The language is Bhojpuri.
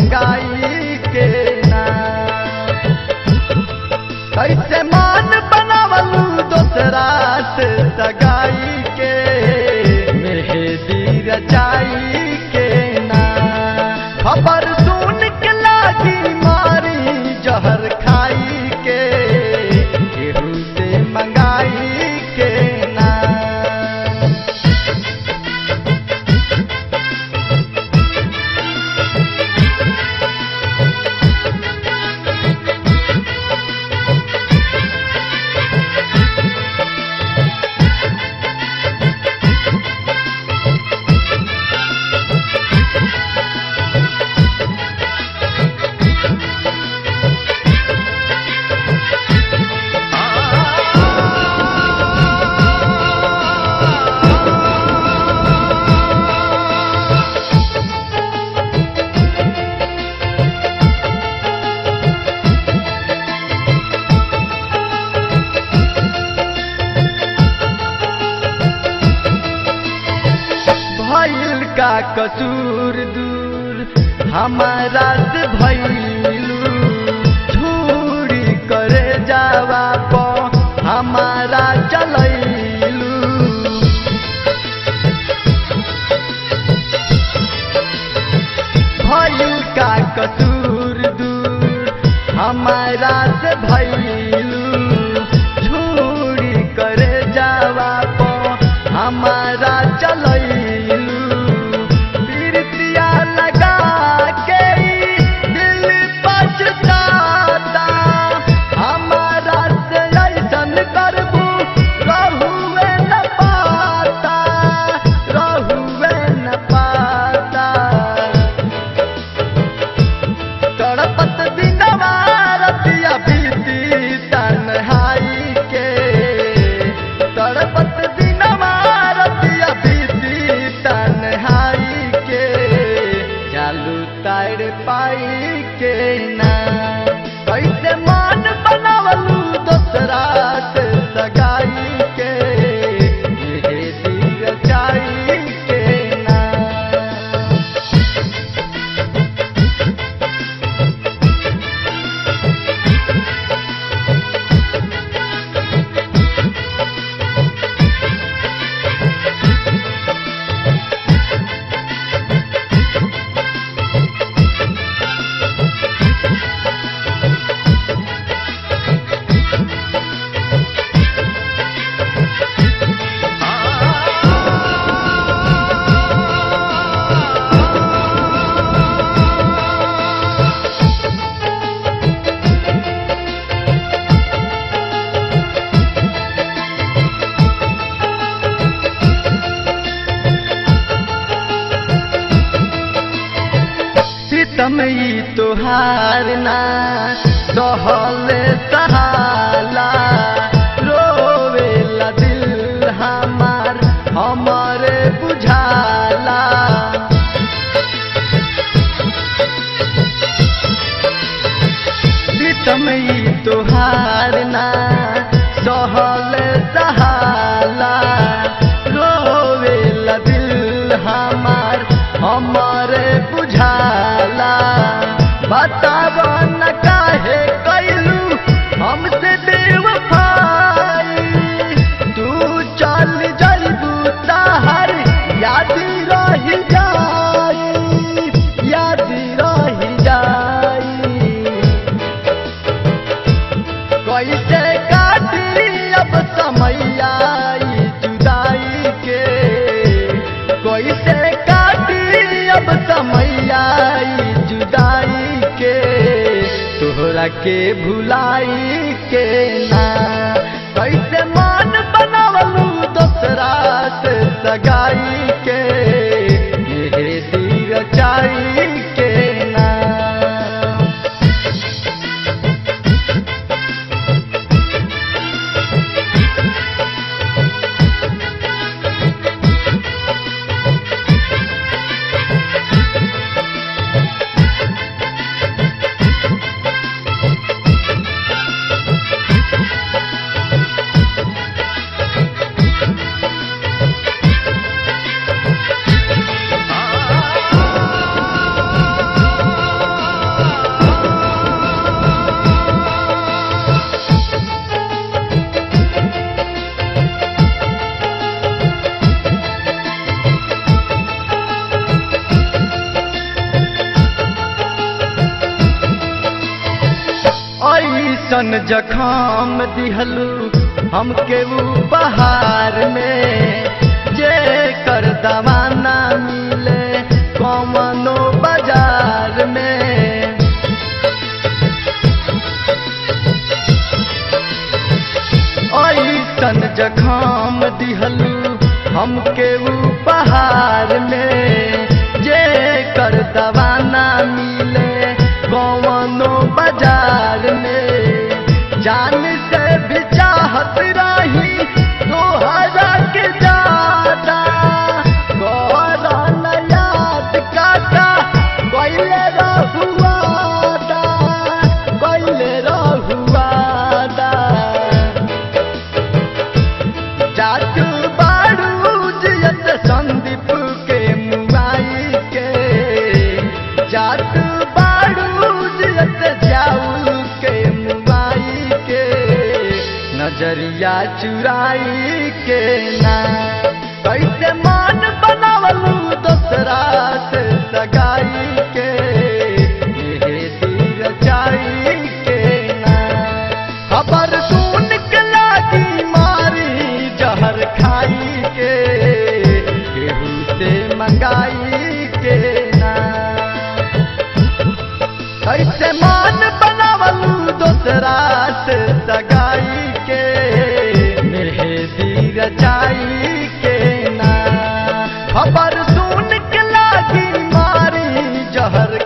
मंगाई के ना। कैसे मान बनावलू दोसरा से सगाई के, मेहंदी रचाई के ना। खबर सुन के लागी मारी जहर खाई के, केहू से मंगाई के ना। भइल का कसूर दूर हमारा से भइलू, झूरी करे जावा पो हमारा चलैलू। भइल का कसूर दूर हमारा से भइलू, झूरी करे जावा पो हमारा चलैलू। पाई के ना। कैसे मान बनावलू दोसरा से सगाई के, मेहंदी रचाई के ना। सितमई तोहार ना सहले सहाला, रोवेला दिल हमार हमारे बुझाला। सितमई तोहार ना सहले सहाला, रोवेला दिल हमार हमारे बुझाला। बतावा न काहे कैलू हमसे बेवफाई, तू चल जाइबू ताहर याद रही जाई, याद रही जाई। कैसे काटी अब समैया जुदाई के, कैसे काटी अब समैया जुदाई के, तोहरा के भुलाई के ना। कैसे मान बनावलू दोसरा से सगाई के, मेहंदी रचाई के ना। ऐसन जखम दिहलू हमके उपहार में, जे कर दवाना मिले कौनो बाजार में। ऐसन जखम दिहलू हमके उपहार में, जे कर दवाना मिले कौनो बाजार में। जान से भी चाहत रही तोहरा के ज्यादा, तोहरा न याद काका कैले रहुआदा, कैले रहुआदा। जातू बारू जियत संदीप के मुआई के, जातू बारू जियत जाऊ के मुआई के, नजरिया चुराई के ना। कैसे मान बनावलू दोसरा से सगाई के, मेहंदी रचाई के ना। खबर सुन के लागी मारी जहर खाई के, केहू से मंगाई के ना। कैसे मान बनावलू दोसरा से सगाई के, मेहंदी रचाई के ना। खबर सुन के लागी मारी जहर